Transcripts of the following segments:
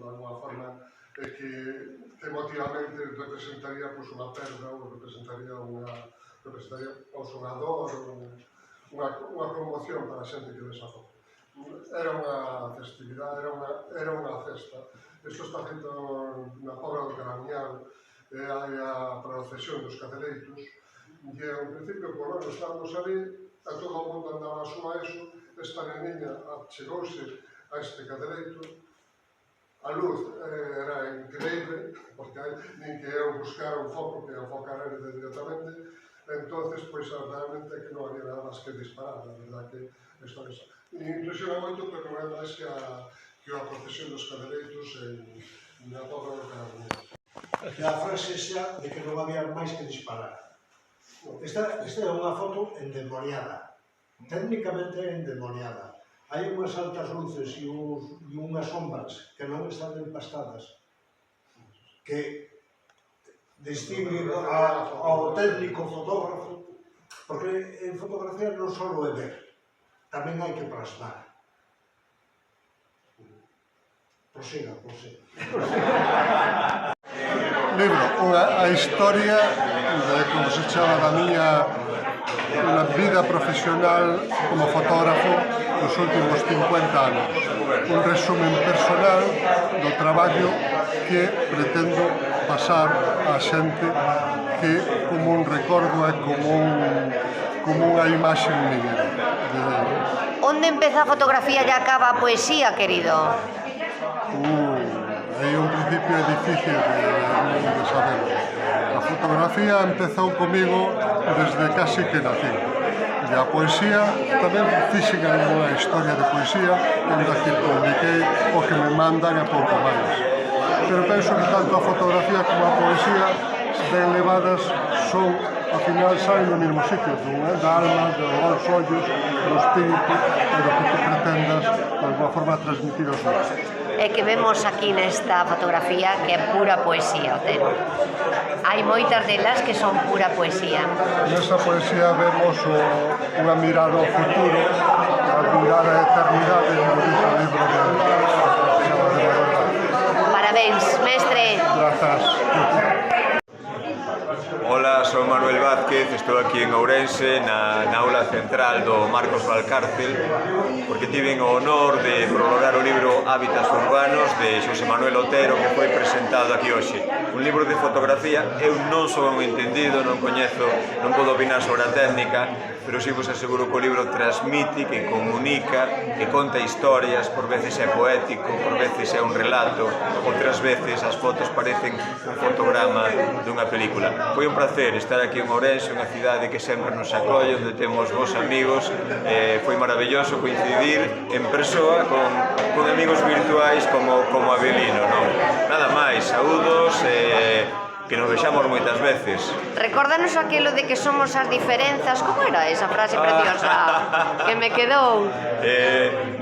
de alguma forma, que emotivamente representaría unha perda ou representaría ao xogador unha conmoción para a xente que ves a foto. Era unha festividade, era unha festa. Isto está feito na Pobra do Caramiñal, hai a procesión dos cadeleiros, e ao principio, por bueno, estábamos ali, a todo o mundo andaba a súa eso, esta neniña chegouse a este cadeleito, a luz era increíble, porque nin que eu buscara un foco que enfocara directamente, entonces, pois, realmente que non había nada máis que disparar, a verdad que isto é eso. Impresiona moito, pero non é máis que a procesión dos cadeleiros na Pobra do Caramiñal. Que a frase xa de que non había máis que disparar. Esta é unha foto endemoniada, técnicamente endemoniada. Hai unhas altas luces e unhas sombras que non están empastadas, que distinguen ao técnico fotógrafo, porque en fotografía non só é ver, tamén hai que plasmar. Prosiga. Libro, a historia de como se chama da miña vida profesional como fotógrafo nos últimos 50 anos. Un resumen personal do traballo que pretendo pasar á xente que como un recordo e como unha imaxe miña. Onde empeza a fotografía e acaba a poesía, querido? Aí un principio é difícil de saber. A fotografía empezou comigo desde casi que nací. E a poesía tamén fixen unha historia de poesía onde aquí publiquei o que me mandan e pouco máis. Pero penso que tanto a fotografía como a poesía, ben levadas, son, ao final, saen no mesmo sitio, da alma, dos ollos, do espírito, e do que tú pretendas, de alguma forma, transmitir aos demais. É que vemos aquí nesta fotografía que é pura poesía, Otero. Hai moitas delas que son pura poesía. Nesa poesía vemos unha mirada ao futuro, a mirada á eternidade, como dice o libro de Parabéns, mestre. Grazas. Hola, son Manuel Vázquez, estou aquí en Ourense, na aula central do Marcos Valcárcel, porque tiven o honor de prologar o libro Hábitats Urbanos de Xosé Manuel Otero, que foi presentado aquí hoxe. Un libro de fotografía, eu non son un entendido, non coñezo, non podo opinar sobre a técnica, pero si vos aseguro que o libro transmite, que comunica, que conta historias, por veces é poético, por veces é un relato, outras veces as fotos parecen un fotograma dunha película. Foi un placer estar aquí en Ourense, unha cidade que sempre nos acolle, onde temos bons amigos, foi maravilloso coincidir en persoa con amigos virtuais como Abelino, non? Nada máis, saúdos, que nos vexamos moitas veces. Recórdanos aquilo de que somos as diferenzas. Como era esa frase preciosa que me quedou?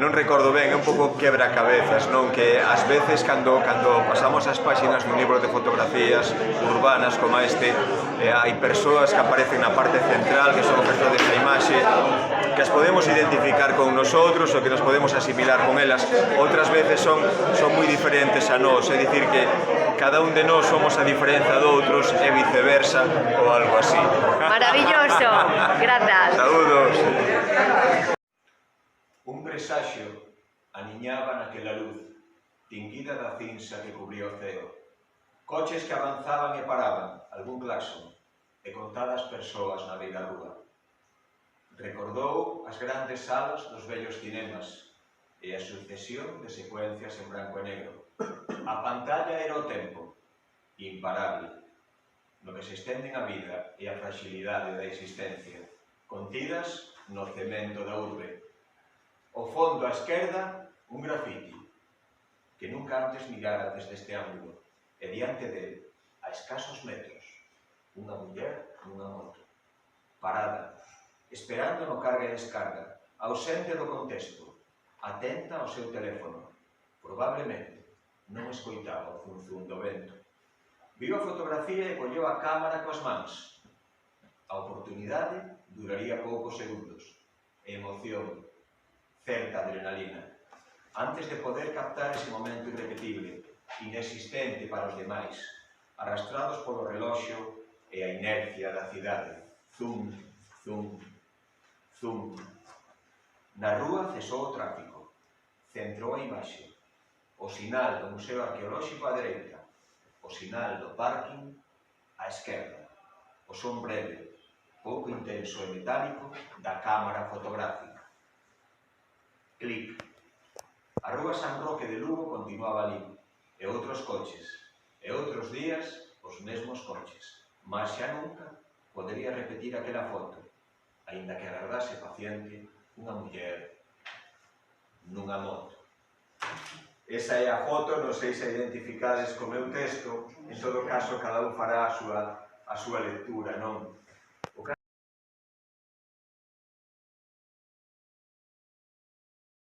Non recordo ben, é un pouco quebra-cabezas, non? Que ás veces, cando pasamos as páxinas dun libro de fotografías urbanas como este, hai persoas que aparecen na parte central, que son gestores da imaxe, que as podemos identificar con nosotros ou que nos podemos asimilar con elas. Outras veces son moi diferentes a nós, é dicir que cada un de nós somos a diferenza de outros e viceversa ou algo así. Maravilloso, grazas. Saúdos. Un presaxio aniñaba naquela luz, tinguida da cinza que cubría o ceo. Coches que avanzaban e paraban, algún claxon, e contadas persoas na beira rúa. Recordou as grandes salas dos vellos cinemas e a sucesión de secuencias en branco e negro. A pantalla era o tempo, imparable, no que se estenden a vida e a fragilidade da existencia, contidas no cemento da urbe. O fondo á esquerda, un grafiti, que nunca antes mirara desde este ángulo, e diante dele, a escasos metros, unha muller nunha moto, parada, esperando no carga e descarga, ausente do contexto, atenta ao seu teléfono, probablemente non escoitaba o zunzún do vento. Viu a fotografía e colleu a cámara coas mans. A oportunidade duraría poucos segundos. Emoción, certa adrenalina, antes de poder captar ese momento irrepetible, inexistente para os demais, arrastrados polo reloxo e a inercia da cidade. Zum, zum, zum. Na rúa cesou o tráfico, centrou a imaxe, o sinal do Museo Arqueolóxico á dereita, o sinal do parking á esquerda, o son breve, pouco intenso e metálico da cámara fotográfica. Clic. A rúa San Roque de Lugo continuaba ali, e outros coches, e outros días os mesmos coches, mas xa nunca podería repetir aquela foto, aínda que agardase paciente unha muller nunha moto. Esa é a foto, non sei se identificades co meu texto, en todo caso cada un fará a súa lectura, non?